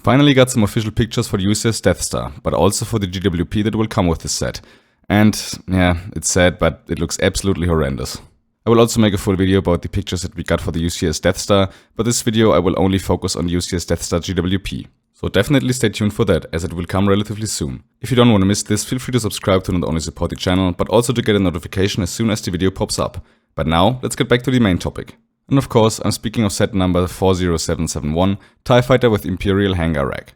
We finally got some official pictures for the UCS Death Star, but also for the GWP that will come with this set. And yeah, it's sad, but it looks absolutely horrendous. I will also make a full video about the pictures that we got for the UCS Death Star, but this video I will only focus on the UCS Death Star GWP. So definitely stay tuned for that, as it will come relatively soon. If you don't want to miss this, feel free to subscribe to not only support the channel, but also to get a notification as soon as the video pops up. But now, let's get back to the main topic. And of course, I'm speaking of set number 40771, TIE Fighter with Imperial Hangar rack.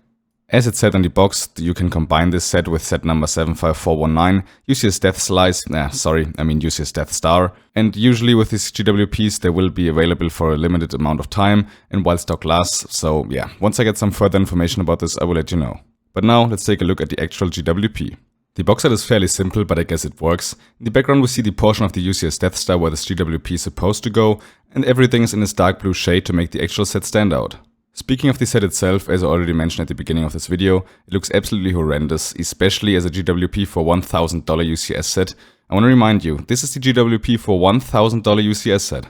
As it said on the box, you can combine this set with set number 75419, UCS UCS Death Star, and usually with these GWPs they will be available for a limited amount of time and while stock lasts, so yeah, once I get some further information about this I will let you know. But now let's take a look at the actual GWP. The box art is fairly simple, but I guess it works. In the background we see the portion of the UCS Death Star where this GWP is supposed to go, and everything is in this dark blue shade to make the actual set stand out. Speaking of the set itself, as I already mentioned at the beginning of this video, it looks absolutely horrendous, especially as a GWP for $1,000 UCS set. I want to remind you, this is the GWP for $1,000 UCS set.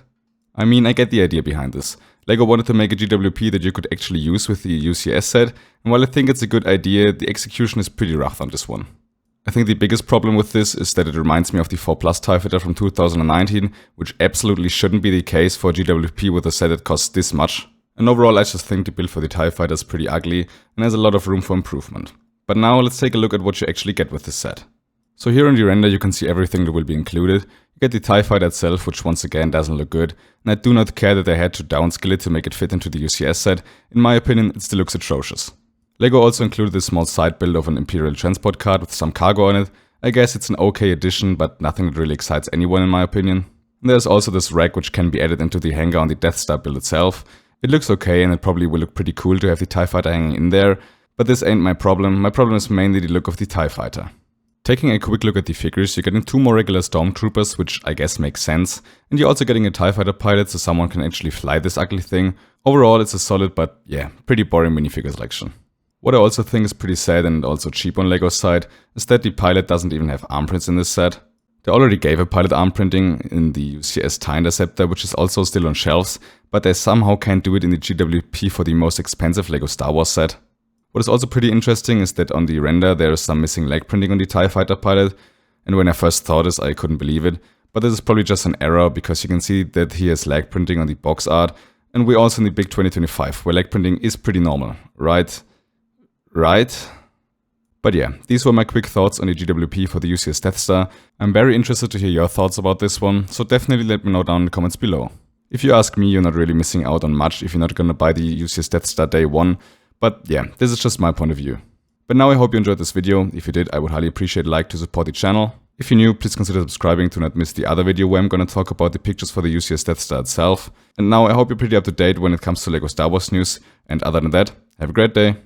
I mean, I get the idea behind this. LEGO wanted to make a GWP that you could actually use with the UCS set, and while I think it's a good idea, the execution is pretty rough on this one. I think the biggest problem with this is that it reminds me of the 4+ TIE Fighter from 2019, which absolutely shouldn't be the case for a GWP with a set that costs this much. And overall I just think the build for the TIE Fighter is pretty ugly and has a lot of room for improvement. But now let's take a look at what you actually get with this set. So here in the render you can see everything that will be included. You get the TIE Fighter itself, which once again doesn't look good, and I do not care that they had to downscale it to make it fit into the UCS set. In my opinion it still looks atrocious. LEGO also included this small side build of an Imperial transport cart with some cargo on it. I guess it's an okay addition, but nothing that really excites anyone in my opinion. And there's also this rack which can be added into the hangar on the Death Star build itself. It looks okay and it probably will look pretty cool to have the TIE Fighter hanging in there, but this ain't my problem. My problem is mainly the look of the TIE Fighter. Taking a quick look at the figures, you're getting 2 more regular Stormtroopers, which I guess makes sense, and you're also getting a TIE Fighter pilot so someone can actually fly this ugly thing. Overall it's a solid but yeah, pretty boring minifigure selection. What I also think is pretty sad and also cheap on LEGO's side is that the pilot doesn't even have arm prints in this set. They already gave a pilot arm printing in the UCS TIE Interceptor, which is also still on shelves, but they somehow can't do it in the GWP for the most expensive LEGO Star Wars set. What is also pretty interesting is that on the render there is some missing leg printing on the TIE Fighter pilot, and when I first saw this I couldn't believe it, but this is probably just an error because you can see that he has leg printing on the box art, and we're also in the big 2025 where leg printing is pretty normal, right? But yeah, these were my quick thoughts on the GWP for the UCS Death Star. I'm very interested to hear your thoughts about this one, so definitely let me know down in the comments below. If you ask me, you're not really missing out on much if you're not gonna buy the UCS Death Star day 1, but yeah, this is just my point of view. But now I hope you enjoyed this video. If you did, I would highly appreciate a like to support the channel. If you're new, please consider subscribing to not miss the other video where I'm gonna talk about the pictures for the UCS Death Star itself. And now I hope you're pretty up to date when it comes to LEGO Star Wars news, and other than that, have a great day.